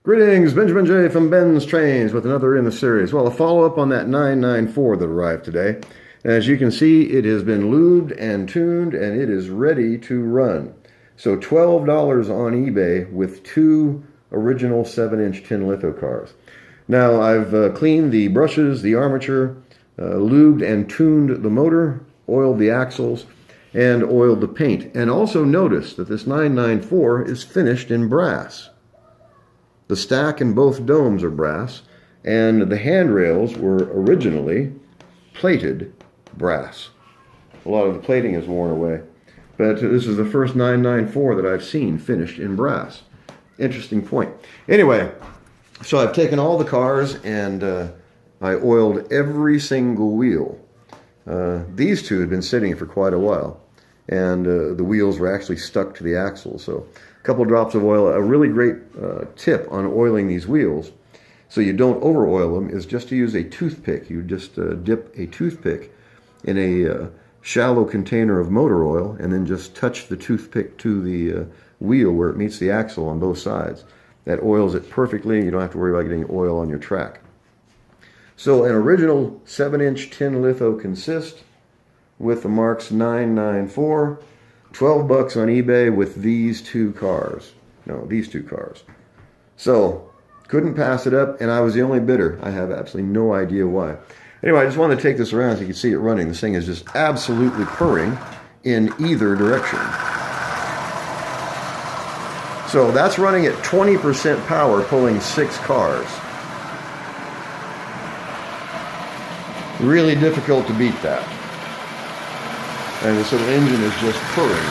Greetings, Benjamin J. from BENZTRAINZ with another in the series. Well, a follow-up on that 994 that arrived today. As you can see, it has been lubed and tuned, and it is ready to run. So $12 on eBay with two original 7-inch tin litho cars. Now, I've cleaned the brushes, the armature, lubed and tuned the motor, oiled the axles, and oiled the paint. And also notice that this 994 is finished in brass. The stack in both domes are brass, and the handrails were originally plated brass. A lot of the plating is worn away, but this is the first 994 that I've seen finished in brass. Interesting point. Anyway, so I've taken all the cars and I oiled every single wheel. These two had been sitting for quite a while, and the wheels were actually stuck to the axle. So a couple drops of oil. A really great tip on oiling these wheels, so you don't over oil them, is just to use a toothpick. You just dip a toothpick in a shallow container of motor oil, and then just touch the toothpick to the wheel where it meets the axle on both sides. That oils it perfectly. You don't have to worry about getting oil on your track. So an original 7-inch tin litho consist with the Marx 994. $12 on eBay with these two cars. No, these two cars. So, couldn't pass it up, and I was the only bidder. I have absolutely no idea why. Anyway, I just wanted to take this around so you can see it running. This thing is just absolutely purring in either direction. So that's running at 20% power, pulling 6 cars. Really difficult to beat that. And this little engine is just purring.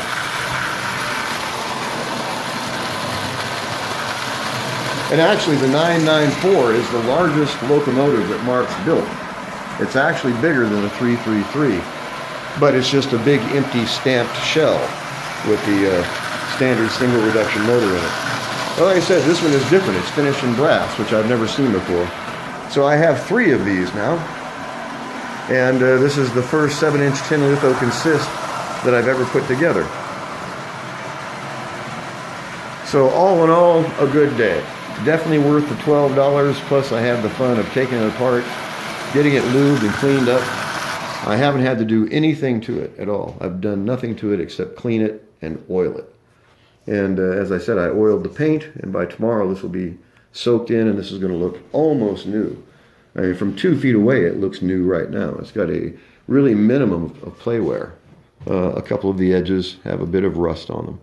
And actually the 994 is the largest locomotive that Marx built. It's actually bigger than the 333, but it's just a big empty stamped shell with the standard single reduction motor in it. Well, like I said, this one is different. It's finished in brass, which I've never seen before. So I have 3 of these now. And this is the first 7-inch tin litho consist that I've ever put together. So all in all, a good day. Definitely worth the $12, plus I have the fun of taking it apart, getting it lubed and cleaned up. I haven't had to do anything to it at all. I've done nothing to it except clean it and oil it. And as I said, I oiled the paint, and by tomorrow this will be soaked in, and this is going to look almost new. I mean, from 2 feet away, it looks new right now. It's got a really minimum of play wear. A couple of the edges have a bit of rust on them.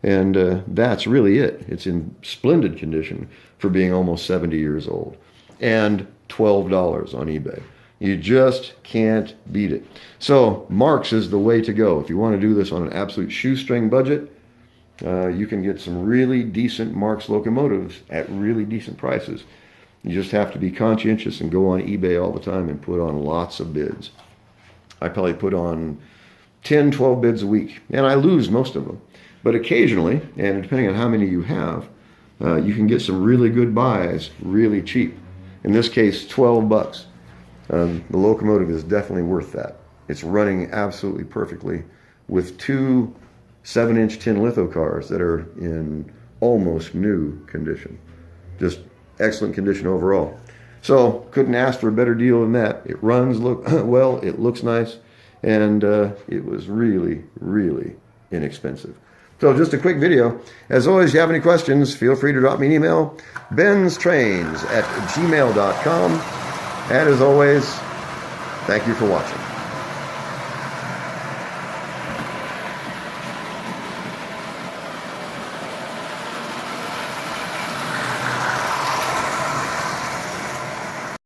And that's really it. It's in splendid condition for being almost 70 years old. And $12 on eBay. You just can't beat it. So Marx is the way to go. If you want to do this on an absolute shoestring budget, you can get some really decent Marx locomotives at really decent prices. You just have to be conscientious and go on eBay all the time and put on lots of bids. I probably put on 10, 12 bids a week, and I lose most of them. But occasionally, and depending on how many you have, you can get some really good buys really cheap. In this case, $12. The locomotive is definitely worth that. It's running absolutely perfectly with 2 7-inch tin litho cars that are in almost new condition. Just excellent condition overall. So couldn't ask for a better deal than that. It runs well, it looks nice, and it was really, really inexpensive. So just a quick video. As always, if you have any questions, feel free to drop me an email, BENZTRAINZ@gmail.com. And as always, thank you for watching.